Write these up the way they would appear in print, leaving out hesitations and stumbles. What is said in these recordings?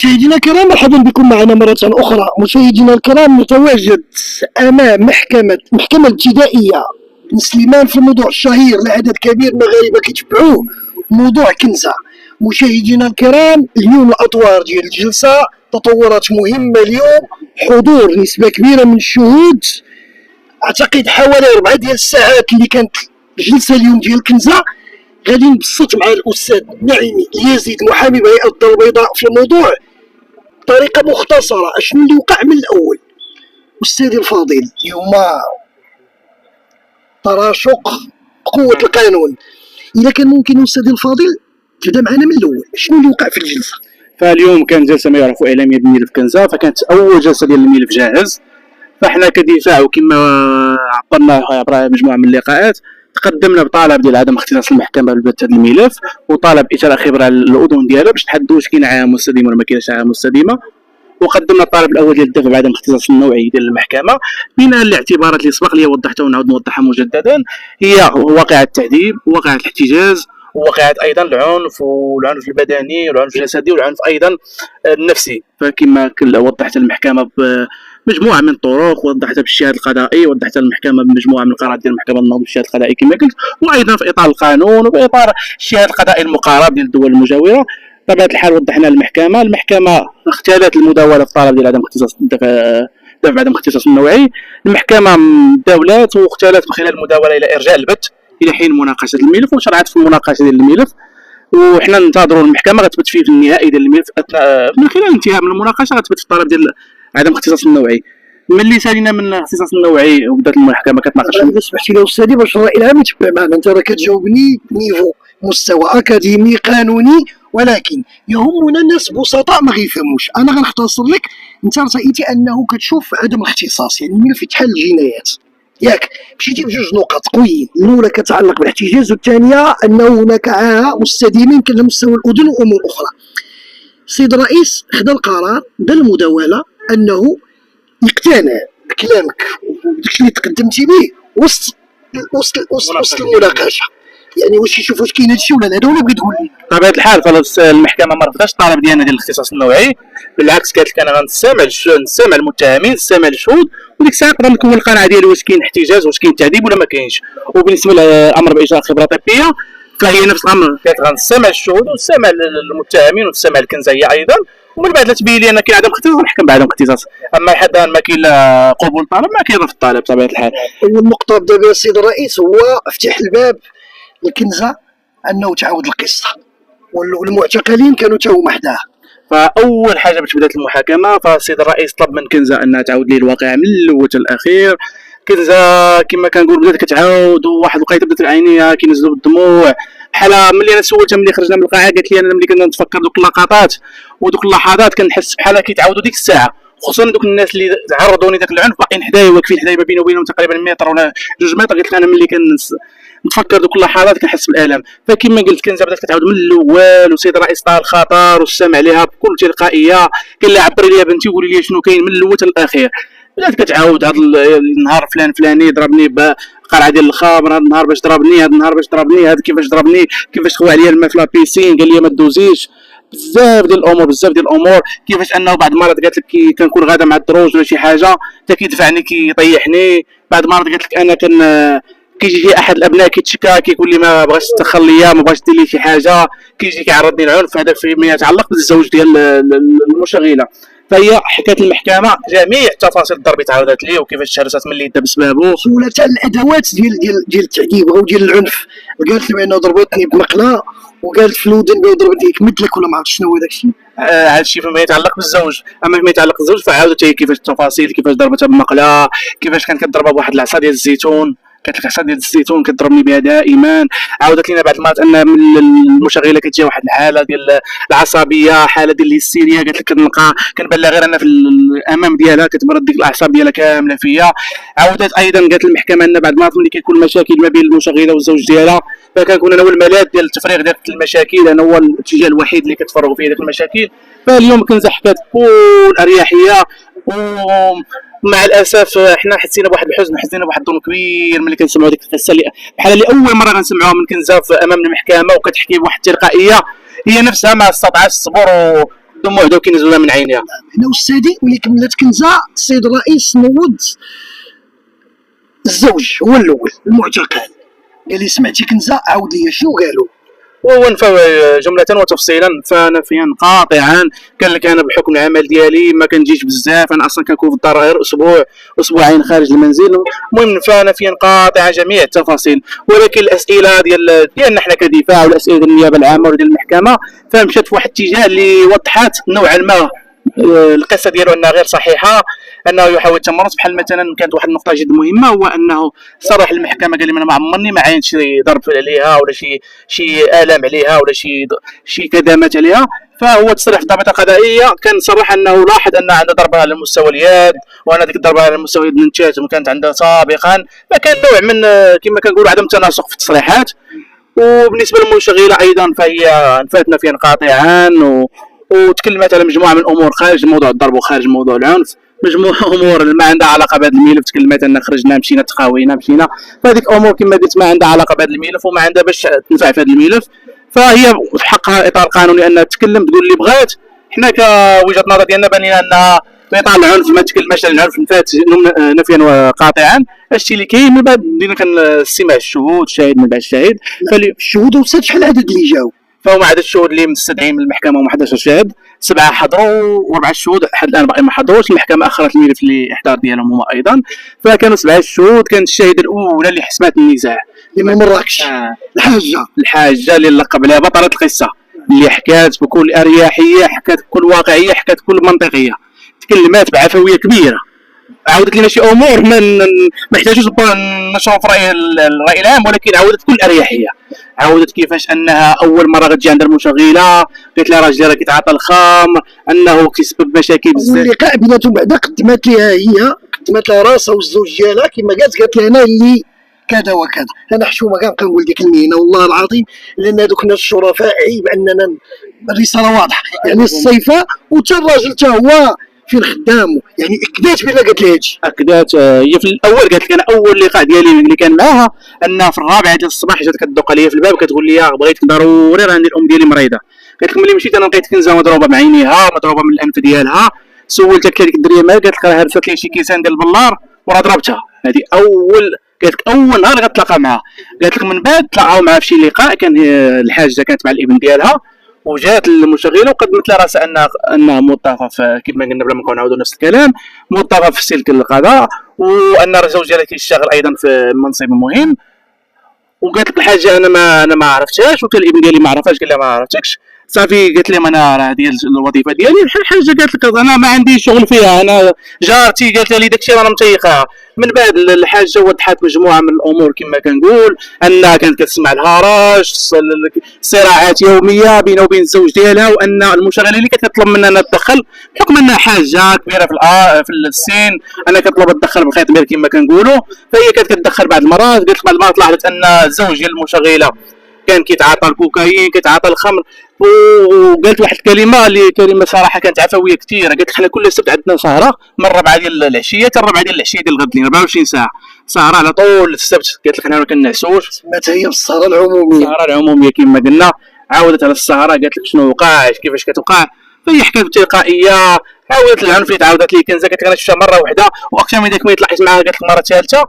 مشاهدينا الكرام، مرحبا بكم معنا مرة أخرى. مشاهدينا الكرام، نتواجد أمام محكمة ابتدائية بن سليمان في الموضوع الشهير لعدد كبير مغاربة كيتبعوه، موضوع كنزة. مشاهدينا الكرام، اليوم الأطوار ديال الجلسة تطورات مهمة اليوم، حضور نسبة كبيرة من الشهود، أعتقد حوالي 4 ديال الساعات اللي كانت الجلسة اليوم ديال كنزة. غادي نبسط مع الأستاذ نعيمي اليزيد محامي بهيئة الدار البيضاء في الموضوع بطريقة مختصرة اشنو اللي وقع من الأول. أستاذي الفاضل، اليوم تراشق قوة القانون، إذا كان ممكن أستاذي الفاضل تبدا معنا من الأول، شنو اللي وقع في الجلسة؟ فاليوم كان جلسة ما يعرفوا إعلامية بالملف كنزة، فكانت أول جلسة ديال الملف جاهز. فاحنا كدفاع وكما عبرنا عبر مجموعة من اللقاءات تقدمنا بطلب ديال عدم اختصاص المحكمة بالبت هذا الملف، وطالب إثارة خبرة الأذن ديالها باش نحددوا واش كاين عاهة مستديمة ولا ما كاينش عاهة مستديمة. وقدمنا الطلب الاول ديال الدفع بعدم الاختصاص النوعي ديال المحكمه بناء الاعتبارات اللي سبق لي وضحتها ونعاود نوضحها مجددا، هي واقعه التعذيب وواقعه الاحتجاز وواقعه ايضا العنف والعنف البدني والعنف الجسدي والعنف ايضا النفسي. فكما وضحت المحكمه بمجموعه من الطرق، وضحتها بالشهاده القضائي، وضحتها المحكمه بمجموعه من القرارات ديال المحكمه النظام بالشهاده القضائي كما قلت، وايضا في اطار القانون وباطار الشهاده القضائي المقارب ديال الدول المجاوره. بطبيعة الحال وضحنا المحكمة اختارت المداولة في طلب ديال عدم اختصاص دفع بعدم الاختصاص النوعي. المحكمة داولات واختارت من خلال المداولة إلى إرجاء البت إلى حين مناقشة الملف، وشرعت في المناقشة ديال الملف، وحنا ننتظروا المحكمة غتثبت فيه في النهائي ديال الملف من خلال الانتهاء من المناقشة غتثبت في الطلب ديال عدم الاختصاص النوعي. ملي سالينا من الاختصاص النوعي وبدات المحكمة كتناقش. إذا سمحتي لي أستاذي باش الرأي العام يتبع معنا، أنت راه كتجاوبني بنيفو مستوى أكاديمي قانوني، ولكن يهمنا الناس بسطاء ما غيفهموش. انا غنختصر لك، انت رأيتي انه كتشوف عدم الاختصاص، يعني الملف يتحل الجنايات ياك، مشيتي بجوج نقط قويين، الاولى كتعلق بالاحتجاز، والثانيه انه هناك عاهه مستديمه يمكن على مستوى الاذن وامور اخرى. السيد الرئيس خدا القرار دار المداوله انه يقتنع بكلامك وداكشي اللي تقدمتي به وسط المناقشه، يعني واش يشوف واش كاين هادشي ولا لا، هذا هو اللي بغيت تقول لي. بطبيعة الحال خلاص المحكمة ما رفضتش الطلب ديالنا ديال الاختصاص النوعي، بالعكس قالت لك انا غنستمع المتهمين، نستمع الشهود، وديك الساعة نقدر نكون القناعة ديالي واش كاين احتجاج واش كاين تعذيب ولا ما كاينش. وبالنسبة للأمر بإجراء خبرة طبية فهي نفس الأمر، قالت غنستمع الشهود ونستمع المتهمين ونستمع الكنزة هي أيضا، ومن بعد لا تبين لي أن كاين عدم اختصاص نحكم بعدم اختصاص. أما حتى ما كاين لا قبول الطلب ما كاين رفض الطلب بطبيعة الحال. النقطة بدا بها السيد الرئيس هو افتح الباب الكنزة انه تعاود القصه، والمعتقلين كانوا تا هما حداها. فاول حاجه باش بدات المحاكمه فالسيد الرئيس طلب من كنزه انها تعاود ليه الواقع من الاول حتى الاخير. كنزه كما كنقول بدات كتعاود، وواحد الوقيته بدات عينيها كينزلوا بالدموع، بحال ملي انا سولتها ملي خرجنا من القاعه قالت لي انا ملي كنا نتفكر دوك اللقطات ودوك اللحظات كنحس بحال كيتعاودوا ديك الساعه، خصوصا دوك الناس اللي تعرضوني داك العنف باقيين حدايا واقفين حدايا ما بيني وبينهم تقريبا متر ولا 2 متر. قلت لها انا ملي نتفكر دوك اللحظات كنحس بالالم. فكما قلت كنزه بدات كتعاود من الاول، والسيد الرئيس طال الخطر واستمع عليها بكل تلقائيه، قال لها عبري لي يا بنتي وقولي لي شنو كاين من الاول حتى الاخير. بدات كتعاود هذا النهار فلاني ضربني بقرعه ديال الخمر، هذا النهار باش ضربني، هذا النهار باش ضربني، هذا كيفاش ضربني، كيفاش خوى عليا الماء في لابيسين، قال لي ما دوزيش، بزاف ديال الامور كيفاش انه بعض المرات قالت لك كنكون غادا مع الدروج ولا شي حاجه حتى كيدفعني كيطيحني. بعض المرات قالت لك انا كيجي احد الابناء كيتشكى كيقول لي ما بغاش تدخل ليا، ما بغاش دير لي شي حاجه، كيجي كيعرضني العنف، هذا فيما يتعلق بالزوج ديال المشغله. فهي حكات المحكمه جميع تفاصيل الضرب تعاودت لي وكيفاش تهرست من اللي دا بسببه، سولتها الادوات ديال التعذيب او ديال العنف، قالت لي بانه ضربتني بمقله، وقالت في الودن بانه ضربتني كمدلك ولا ما عرفت شنو هو داك الشيء. هذا الشيء فيما يتعلق بالزوج. اما فيما يتعلق بالزوج فعاودت هي كيفاش التفاصيل، كيفاش ضربتها بمقله، كيفاش كانت كضربها بواحد العصا ديال الزيتون، كانت العصا ديال الزيتون كتضربني بها دائما. عاودت لنا بعض المرات ان من المشغله كتجي واحد الحاله ديال العصبيه، حاله ديال الهستيريا، قالت لك كنلقى كنبان لها غير انا في الامام ديالها كتبرد ديك الاعصاب ديالها كامله فيا. عاودت ايضا قالت المحكمه ان بعض المرات ملي كيكون مشاكل ما بين المشغله والزوج ديالها فكنكون انا هو الملاذ ديال التفريغ ديال المشاكل، انا هو الاتجاه الوحيد اللي كتفرغوا فيه ديك المشاكل. فاليوم كنزه حكات بكل اريحيه، ومع الاسف حنا حسينا بواحد الحزن، حسينا بواحد الظلم كبير ملي كنسمعوا ديك القصه اللي بحال اللي اول مره غنسمعوها من كنزه امام المحكمه، وكتحكي بواحد التلقائيه هي نفسها ما استطاعتش الصبر دموع دوك كينزلوا من عينيها. هنا والسادي ملي كملت كنزه السيد الرئيس نوض الزوج هو الاول المعتقل، قال لي سمعتي كنزه عاود لي شنو قالوا. ونفى جملة وتفصيلا، فنفيا قاطعا. قال لك انا بحكم العمل ديالي ما كنجيش بزاف، انا اصلا كنكون في الدار غير اسبوع اسبوعين خارج المنزل. المهم نفى نفيا قاطعا جميع التفاصيل. ولكن الاسئله ديالنا حنا كدفاع والاسئله ديال النيابه العامه وديال المحكمه فمشات في واحد الاتجاه اللي وضحت نوعا ما القصه ديالو انها غير صحيحه، انه يحاول التمرد. بحال مثلا كانت واحد النقطه جد مهمه، هو انه صرح المحكمه قال لي انا ما عمرني ما عاينت شي ضرب عليها ولا شي الام عليها ولا شي كدامات عليها. فهو تصريح في الضابطه القضائيه كان صرح انه لاحظ ان عنده ضربه على مستوى اليد، وان ديك الضربه على مستوى اليد نتات وكانت عندها سابقا. فكان نوع من كما كنقولوا عدم تناسق في التصريحات. وبالنسبه للمشغله ايضا فهي نفاتنا فيها قاطعا وتكلمت على مجموعه من الامور خارج موضوع الضرب وخارج موضوع العنف، مجموعه امور ما عندها علاقه بهذا الملف. تكلمت ان خرجنا مشينا تقاوينا مشينا، فهذيك امور كما قلت ما عندها علاقه بهذا الملف وما عندها باش تنفع في هذا الملف. فهي في حقها اطار قانوني انها تتكلم تقول اللي بغات. حنا كوجهه نظر ديالنا بان لنا ان في اطار العنف ما تكلمش على العنف، نفات نفيا قاطعا. الشيء اللي كاين من بعد بدينا كنستمع الشهود الشاهد من بعد الشاهد. الشهود وصلت شحال العدد اللي جاو؟ فهما عدد الشهود اللي مستدعين من المحكمه هم 11 شاهد، 7 حضروا و4 الشهود حتى الان باقي ما حضروش. المحكمه اخرت الملف لاحضار ديالهم هما ايضا. فكانوا 7 الشهود. كانت الشاهده الاولى اللي حسمات النزاع اللي من مراكش، الحاجه اللي لقب عليها بطله القصه، اللي حكات بكل اريحيه، حكات بكل واقعيه، حكات بكل منطقيه، تكلمات بعفويه كبيره، عاودت لنا شي امور ما يحتاجوش نشروا في الراي العام، ولكن عاودت بكل اريحيه. عاودت كيفاش انها اول مره غتجي عند المشغله قالت لها راجلي راه كيتعاطى الخمر، انه كيسبب مشاكل بزاف. واللقاء بيناتهم بعدا قدمت لها راسها والزوج ديالها كما قالت لها انا اللي كذا وكذا. انا حشومه كنقول ديك المهنه والله العظيم، لان هذوك الناس الشرفاء عيب اننا الرساله واضحه، يعني الصيفه وتا الراجل حتى هو فين خدامه، يعني اكدات بلا قالت لي هادشي. اكدات هي في الاول قالت لك انا اول لقاء ديالي اللي كان معاها انها في الرابعه ديال الصباح جات كتدق عليا في الباب كتقول لي بغيتك ضروري راه عندي الام ديالي مريضه. قالت لك ملي مشيت انا لقيت كنزه مضروبه بعينيها مضروبه من الانف ديالها. سولتها قالت لك الدريه مالك؟ قالت لك راه هرست لي شي كيسان ديال البلار وراه ضربتها. هذه قالت لك اول نهار غتلاقى معها. قالت لك من بعد تلاقاو معها في شي لقاء كان الحاجه كانت مع الابن ديالها، وجات المشغله وقدمت لها راسها انها موظفه كما قلنا بلا ما نكون نعاودوا نفس الكلام، موظفه في سلك القضاء، وان الزوج ديالها كيشتغل ايضا في منصب مهم. وقالت لك الحاجه انا ما عرفتهاش، وحتى الابن ديالي ما عرفهاش. قال لها ما عرفتكش صافي. قالت لهم انا راه ديال الوظيفه ديالي بحال حاجه. قالت لك انا ما عنديش شغل فيها، انا جارتي قالت لي داكشي انا متيقها. من بعد الحاجه وضحت مجموعه من الامور كما كنقول، انها كانت كتسمع الهرج، صراعات يوميه بينه وبين الزوج ديالها، وان المشغله اللي كانت كتطلب منها انها تدخل بحكم انها حاجه كبيره في السن، انا كتطلب تدخل بالخيط ديال كما كنقولوا. فهي كانت كتدخل بعض المرات. قالت لك بعض المرات لاحظت ان الزوج ديال المشغله كان كيتعاطى الكوكايين، كيتعاطى الخمر. وقالت واحد الكلمه اللي كلمه صراحه كانت عفويه كثيره. قالت لك حنا كل سبت عندنا سهره من 4 ديال العشيه حتى 4 ديال العشيه ديال الغد، 24 ساعه سهره على طول السبت. قالت لك حنا ما كنعسوش. سماتها هي بالسهره العموميه. السهره العموميه كما قلنا. عاودت على السهره قالت لك شنو وقع كيفاش كتوقع. فهي حكايه تلقائيه. عاودت العنف اللي تعاودت لي كنزه. قالت لك انا شفتها مره واحده واكثر من ذاك ما يطلعت معاها. قالت لك مره ثالثه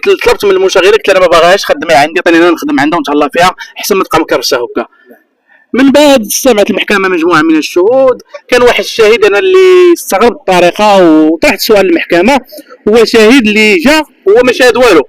قلت طلبت من المشغله قلت انا ما باغاش خدمي عندي، عطيني انا نخدم عندها ونتهلا فيها احسن ما تبقى مكرسه هكا. من بعد استمعت المحكمه مجموعه من الشهود. كان واحد الشاهد انا اللي استغربت الطريقه وطرحت سؤال للمحكمه. هو شاهد اللي جا هو ما شاهد والو،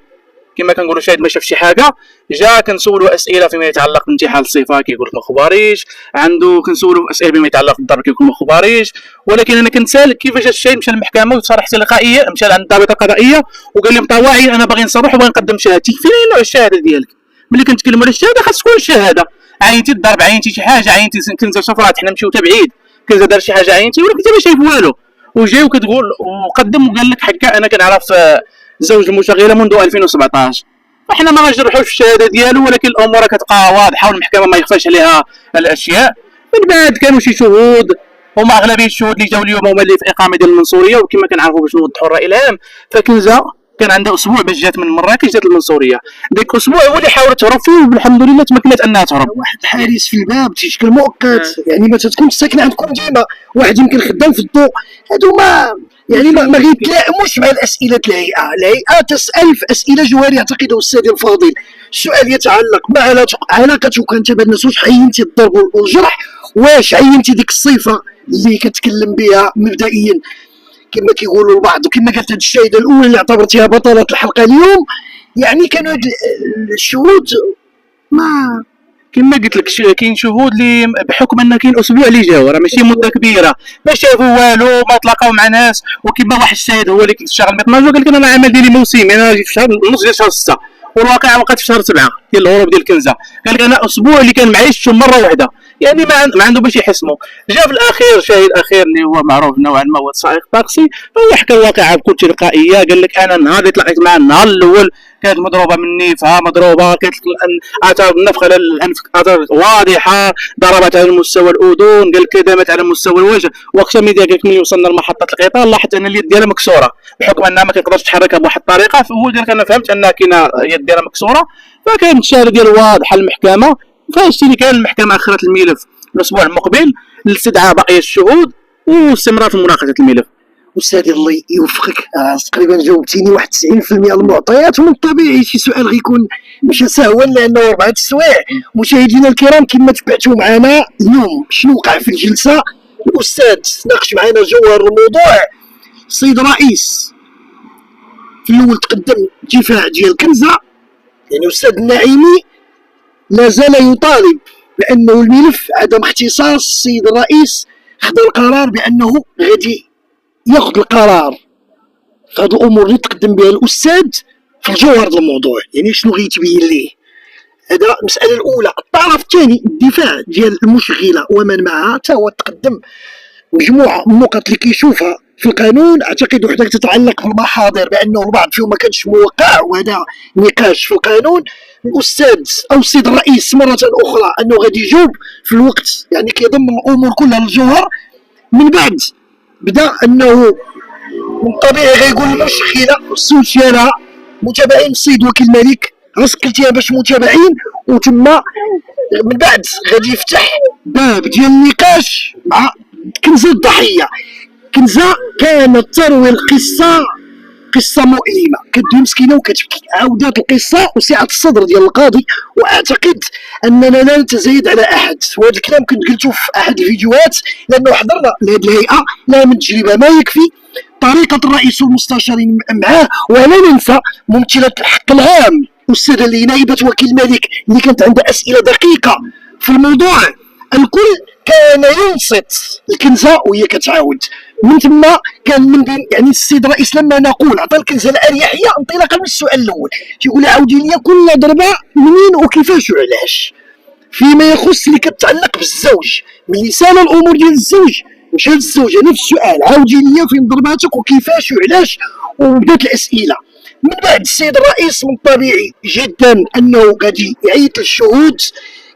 كما كنقولوا شاهد ما شاف شي حاجه. جا كنسولو اسئله فيما يتعلق بانتحال الصفه كيقول لك ما خباريش، عنده كنسولو اسئله فيما يتعلق بالضرب كيقول ما خباريش. ولكن انا كنسال كيفاش الشاهد مشى للمحكمه وصرح تلقائيا، مشى عند الضابطه القضائيه وقال لهم طواعي انا باغي نصرح وباغي نقدم شهادتي. فين نوع الشهاده ديالك؟ ملي كنتكلموا على الشهاده خاص تكون الشهاده. عينتي الضرب، عينتي شي حاجه، عينتي كنزه شفرات، حنا نمشيو حتى بعيد، كنزه دار شي حاجه عينتي، ولكن انت ما شايف والو. وجاي وكتقول وقدم وقال لك حكا انا كنعرف زوج المشغله منذ 2017. فاحنا ما غنجرحوش في الشهاده ديالو، ولكن الامور كتبقى واضحه والمحكمه ما يخفاش عليها الاشياء. من بعد كانوا شي شهود، هما اغلبيه الشهود اللي جاوا اليوم هما اللي في اقامه ديال المنصوريه، وكما كنعرفوا باش نوضحوا الراي العام فكنزه كان عندها اسبوع باش جات من مراكش، جات المنصوريه. ديك اسبوع هو اللي حاولت تهرب فيه، والحمد لله تمكنت انها تهرب. واحد حارس في الباب تيشكل مؤقت، يعني ما تكونش ساكنه عندكم ديما، واحد يمكن خدام في الضوء، هادو ما يعني ما غيتلائموش مع الاسئله الهيئه تسال في اسئله جوهريه. اعتقد استاذي الفاضل السؤال يتعلق بعلاقتك انت بالناس، واش عينتي الضرب والجرح، واش عينتي ديك الصفه اللي كتكلم بها مبدئيا كما كيقولوا البعض، وكما قالت هذه الشاهده الاولى اللي اعتبرتها بطله الحلقه اليوم، يعني كانوا هاد الشهود ما كما قلت لك كاين شهود اللي بحكم ان كاين اسبوع اللي جاو، راه ماشي مده كبيره، ما شافوا والو، ما تلاقاو مع ناس. وكما واحد الشاهد هو اللي كنت شغال ميطناجو قال لك انا العمل ديالي موسمي، انا جيت في شهر نص ديال شهر 6 والواقع وقعت في شهر 7 ديال الهروب ديال كنزه. قال لك انا اسبوع اللي كان معايا شفتو مره واحده، يعني ما عنده باش يحسمو. جا في الاخير شاهد اخير اللي هو معروف نوعا ما هو سائق طاكسي، هو حكى الواقعه بكل تلقائيه. قال لك انا النهار اللي تلاقيت معاه النهار الاول كانت مضروبه مني فها مضروبه، كانت اثار النفخ على الانف اثار واضحه، ضربت على مستوى الاذن، قال لك دامت على مستوى الوجه. وقتها ملي قال لك ملي وصلنا لمحطه القطار لاحظت ان اليد ديالها مكسوره بحكم انها ما كتقدرش تحركها بواحد الطريقه. فهو قال لك انا فهمت ان كاينه اليد ديالها مكسوره. فكانت الشهاده ديال واضحه المحكمه. فاش كان المحكمه اخرت الملف الاسبوع المقبل لاستدعاء بقيه الشهود واستمرار في مناقشه الملف. استاذي الله يوفقك، تقريبا جاوبتيني واحد 90% المعطيات، ومن الطبيعي شي سؤال غيكون مش سهوا لانه 4 السوايع. مشاهدينا الكرام كما تبعتوا معنا اليوم شنو وقع في الجلسه، الاستاذ ناقش معنا جوهر الموضوع. السيد الرئيس في الاول تقدم دفاع ديال كنزه، يعني الاستاذ النعيمي لا زال يطالب بانه الملف عدم اختصاص السيد الرئيس، خذ القرار بانه غادي ياخذ القرار في هذه الامور اللي تقدم بها الاستاذ في الجوهر ديال الموضوع. يعني شنو غيتبين ليه؟ هذا المساله الاولى. الطرف الثاني الدفاع ديال المشغله ومن معها، حتى هو تقدم مجموعه من النقط اللي كيشوفها في القانون، اعتقد وحده تتعلق بالمحاضر بانه البعض فيهم ما كانش موقع، وهذا نقاش في القانون. الاستاذ او السيد الرئيس مره اخرى انه غادي يجاوب في الوقت، يعني كيضم الامور كلها للجوهر. من بعد بدا انه من الطبيعي غيقول المشكله الصوت ديالها متابعين السيد وكيل الملك، غسكلتيها باش متابعين، وتما من بعد غادي يفتح باب ديال النقاش مع كنزه الضحيه. كنزه كانت تروي القصه قصه مؤلمه، كدوي مسكينه وكتبكي، عاودات القصه وسعه الصدر ديال القاضي. واعتقد اننا لا نتزايد على احد، وهذا الكلام كنت قلته في احد الفيديوهات لانه حضرنا لهذه الهيئه لا من تجربه ما يكفي طريقه الرئيس والمستشارين معاه. ولا ننسى ممثله الحق العام استاذه اللي نائبه وكيل الملك اللي كانت عندها اسئله دقيقه في الموضوع. الكل كان ينصت الكنزه وهي كتعاود. من ثم كان من بين يعني السيد الرئيس لما نقول عطى الكنزه الاريحيه انطلاقا من السؤال الاول، تيقول عاودي لي كل ضربه منين وكيفاش وعلاش، فيما يخص اللي كتعلق بالزوج من سال الامور ديال الزوج مشى للزوجه نفس السؤال، عاودي لي فين ضرباتك وكيفاش وعلاش، وبدات الاسئله. من بعد السيد الرئيس من الطبيعي جدا انه غادي يعيط للشهود.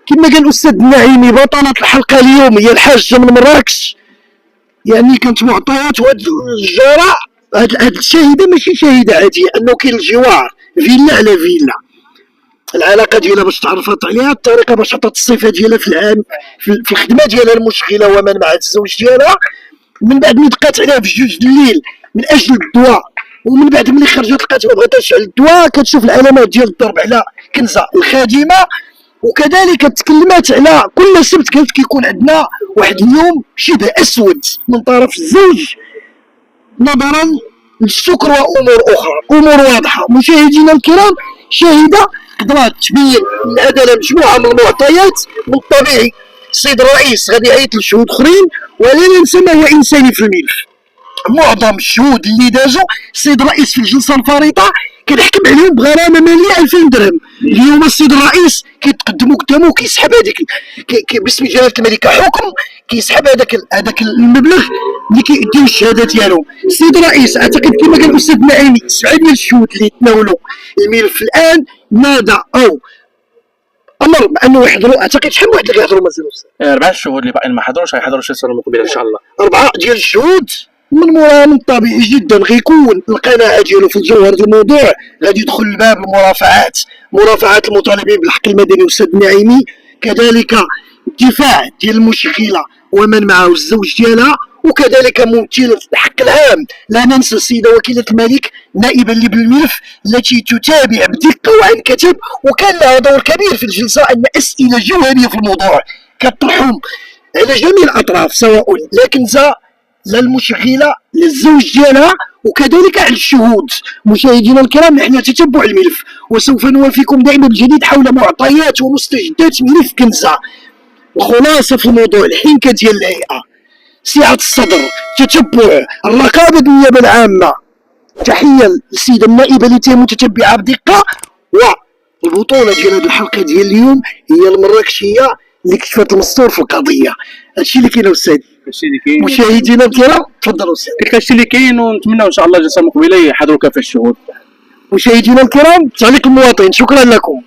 كما قال الاستاذ النعيمي بطلة الحلقه اليوم هي الحاجه من مراكش، يعني كانت معطيات وهاد الجراء. هاد الشاهده ماشي شاهده عاديه، انه كاين الجوار فيلا على فيلا، العلاقه ديالها باش تعرفت عليها، الطريقه باش عطات الصفه ديالها في العام في الخدمه ديالها المشغله ومن مع الزوج ديالها. من بعد ملي دقات عليها في 2 الليل من اجل الدواء، ومن بعد ملي خرجت لقات ما بغاتش على الدواء، كتشوف العلامات ديال الضرب على كنزه الخادمه. وكذلك تكلمات على كل سبت قالت كيكون عندنا واحد اليوم شبه اسود من طرف الزوج نظرا للسكر وامور اخرى، امور واضحه. مشاهدينا الكرام شاهده قدرات تبين العداله مجموعه من المعطيات. من الطبيعي السيد الرئيس غادي يعيط لشهود اخرين، ولا ننسى ما هو انساني في الملف. معظم الشهود اللي دازوا السيد الرئيس في الجلسه الفريطه كان حكم عليهم بغرامه ماليه 2000 درهم. اليوم السيد الرئيس كيتقدموا قدامه وكيسحب هذيك باسم جلاله الملكه حكم، كيسحب هذاك المبلغ اللي كيديو الشهاده ديالو. السيد الرئيس اعتقد كما قال الاستاذ نعيمي 7 ديال الشهود اللي تناولوا الملف الان نادى او امر بانه يحضروا. اعتقد شحال واحد اللي يحضروا مازال 4 الشهود اللي باقيين ما حضروش غيحضروا شي سنه مقبله ان شاء الله. 4 ديال الشهود من موراها من الطبيعي جدا غيكون القناعه ديالو في جوهر الموضوع، غادي يدخل لباب المرافعات، مرافعات المطالبين بالحق المدني والسد النعيمي، كذلك الدفاع ديال المشكله ومن معه الزوج ديالها، وكذلك ممثلة الحق العام لا ننسى السيدة وكيلة الملك نائبا لي بالملف التي تتابع بدقة وعن كتب، وكان لها دور كبير في الجلسة أن أسئلة جوهرية في الموضوع كتطرحهم على جميع الأطراف، سواء لا كنزة لا المشغلة لا الزوج ديالها، وكذلك على الشهود. مشاهدينا الكرام، نحن نتتبع الملف وسوف نوافيكم دائما بالجديد حول معطيات ومستجدات ملف كنزة. الخلاصة في الموضوع الحنكة ديال الهيئة، سعة الصدر، تتبع، الرقابة بالنيابة العامة. تحية للسيدة النائبة اللي تي متتبعة بدقة. والبطولة ديال هذه الحلقة ديال اليوم هي المراكشية اللي كشفت المستور في القضية. هادشي اللي كاين أستاذ. هادشي اللي كاين. مشاهدينا الكرام تفضلوا أستاذ. قلت هادشي اللي كاين، ونتمنوا إن شاء الله جلسة مقبلة يحضروا كافة الشهود. مشاهدينا الكرام، تعليق المواطن، شكرا لكم.